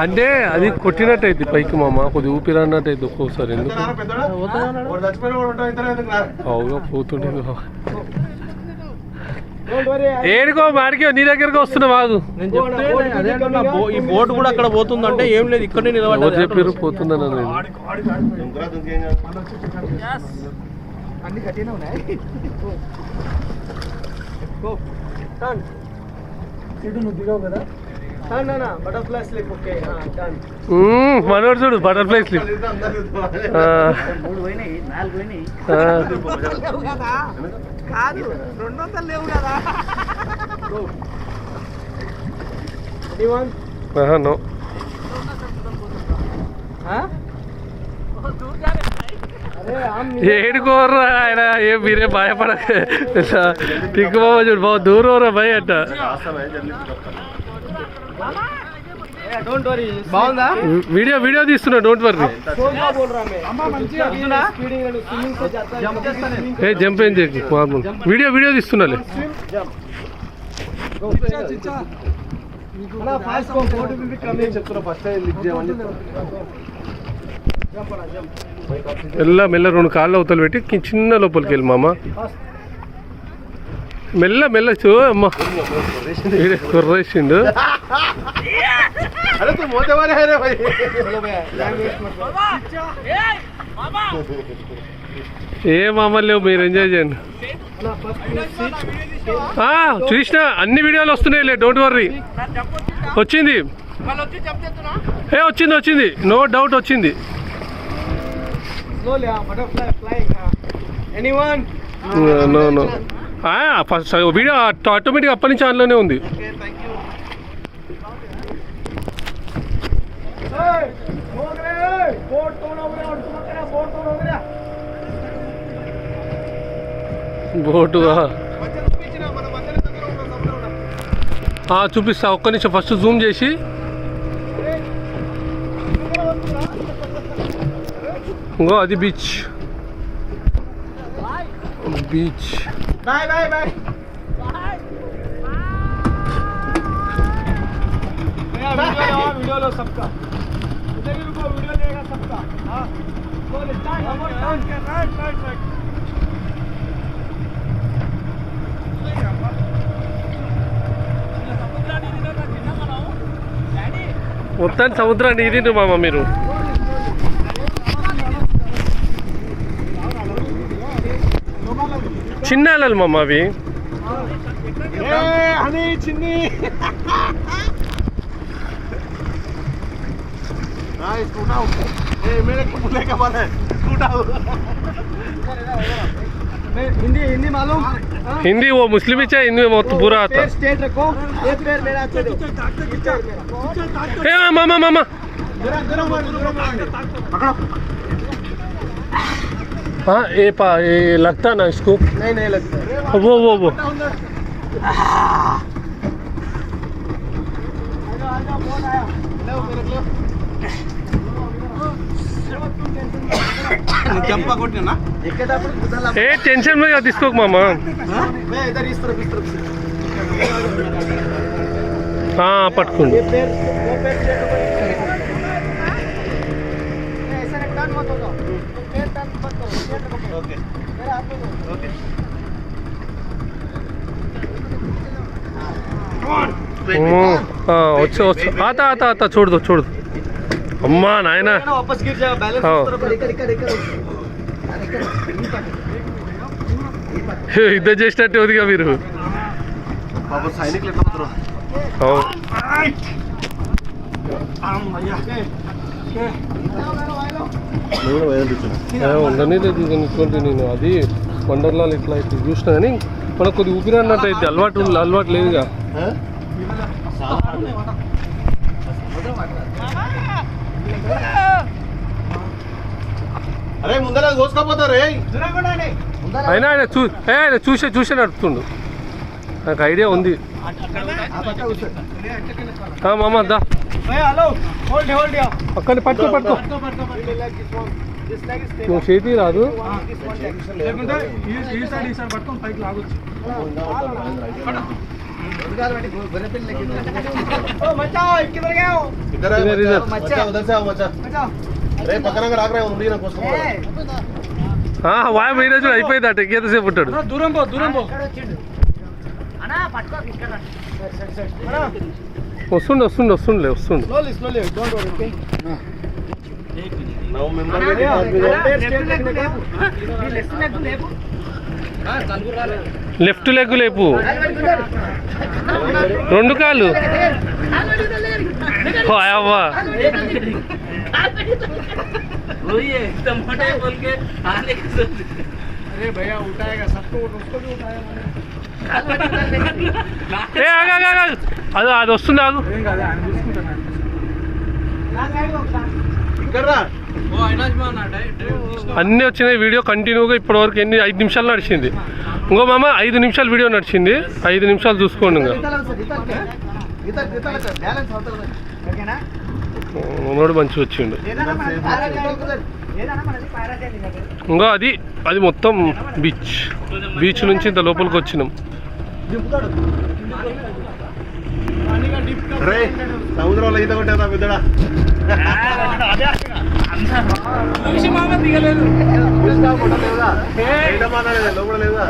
అంటే అది కొట్టినట్టయితే పైకి మామ కొద్దిగా ఊపిరి అన్నట్టయితే ఒక్కోసారి ఎందుకు అవుగా పోతుండే ఏడుకో మాడికో నీ దగ్గరకు వస్తున్నా బాగు ఈ బోట్ కూడా అక్కడ పోతుందంటే ఏం లేదు ఇక్కడ నిలబడి చెప్పారు పోతుందన్న మనోడు చూడు బటర్ఫ్లై స్లిప్ నో ఏడుకోర్రా ఆయన ఏం మీరే భయపడక టిక్కు బాబా చూడు బాబు దూరం రా భయ అట్ట వీడియో వీడియో తీస్తున్నా డోంట్ వర్రీ ఏ జంప్ ఏం చేయకు వీడియో వీడియో తీస్తున్నాలే మెల్ల మెల్ల 2 కాళ్ళు అవతలు పెట్టి చిన్న లోపలికి వెళ్ళి మామ మెల్ల మెల్ల చూ అమ్మ కుర్రేసిండు ఏ మామూలు లేవు మీరు ఎంజాయ్ చేయండి చూసిన అన్ని వీడియోలు వస్తున్నాయిలే డోంట్ వర్రీ వచ్చింది వచ్చింది వచ్చింది నో డౌట్ వచ్చింది no no first video automatic అప్పటి నుంచి ఆన్లోనే ఉంది బోటు చూపిస్తా ఒక్క నిమిషం ఫస్ట్ జూమ్ చేసి ఇంకో అది beach beach bye bye bye video लो सबका इधर भी रुको वीडियो लेगा सबका हां बोल स्टार्ट राइट राइट राइट మొత్తాన్ని సముద్రాన్ని ఇది మామ మీరు చిన్న అలలు మామ అవి చిన్ని हिंदी हिंदी मालूम हिंदी वो मुस्लिम ही चाहिए हिंदी बहुत बुरा आता स्टेट रखो ये पैर मेरा ए मामा मामा हाँ ये लगता ना इसको नहीं नहीं लगता वो ఏ టెన్షన్ మీద తీసుకోకు మామ పట్టుకోండి వచ్చి వచ్చి ఆతా చూడదు చూడదు అమ్మా నాయన ఇద్దరు చేసినట్టు వదిగా మీరు ఉండని ఇటువంటి నేను అది వండర్లాల్ ఇట్లా ఇట్లా చూసినా కానీ మనకు కొద్దిగా ఊపిరి అన్నట్టు అయితే అలవాటు లేదుగా అయినా ఆయన చూసే నడుపుతుండు నాకు ఐడియా ఉంది మామ దా అక్కడ పట్టుకో నువ్వు చేతి రాదు ओ मचाओ किधर गए हो इधर मचा उधर से आओ मचा अरे पकड़ा कर आग रहे हो मुड़ी ना कोसम వాయ పోయిన చూడు అయిపోయింది అట ఎంతసేపు ఉంటాడు దూరం పో అన్నా పట్టుకో ఇక్కడ వస్తుండే వస్తుండే slowly don't worry okay now member में లెఫ్ట్ లెగ్ లేపు లెఫ్ట్ లెగ్ లేపు రెండు కాళ్ళు అవ్వా एकदम मोटा है बोल के आने की सोच अरे भैया उठाएगा सबको उसको भी उठाएगा ఏ అది అది వస్తుంది ఆగు इधर ना वो अविनाश मान అన్నీ వచ్చినాయి వీడియో కంటిన్యూగా ఇప్పటివరకు 5 నిమిషాలు నడిచింది ఇంకో మామ 5 నిమిషాలు వీడియో నడిచింది 5 నిమిషాలు చూసుకోండి ఇంకా బ్యాలెన్స్ అవుతుంది ఓకేనా మనోడు మంచిగా వచ్చిండు ఇంకా అది మొత్తం బీచ్ నుంచి ఇంత లోపలికి వచ్చినాం రే సముద్రంలో ఈత కొట్టేదా పెద్దడా దిగలేదు లేదా లోపల లేదా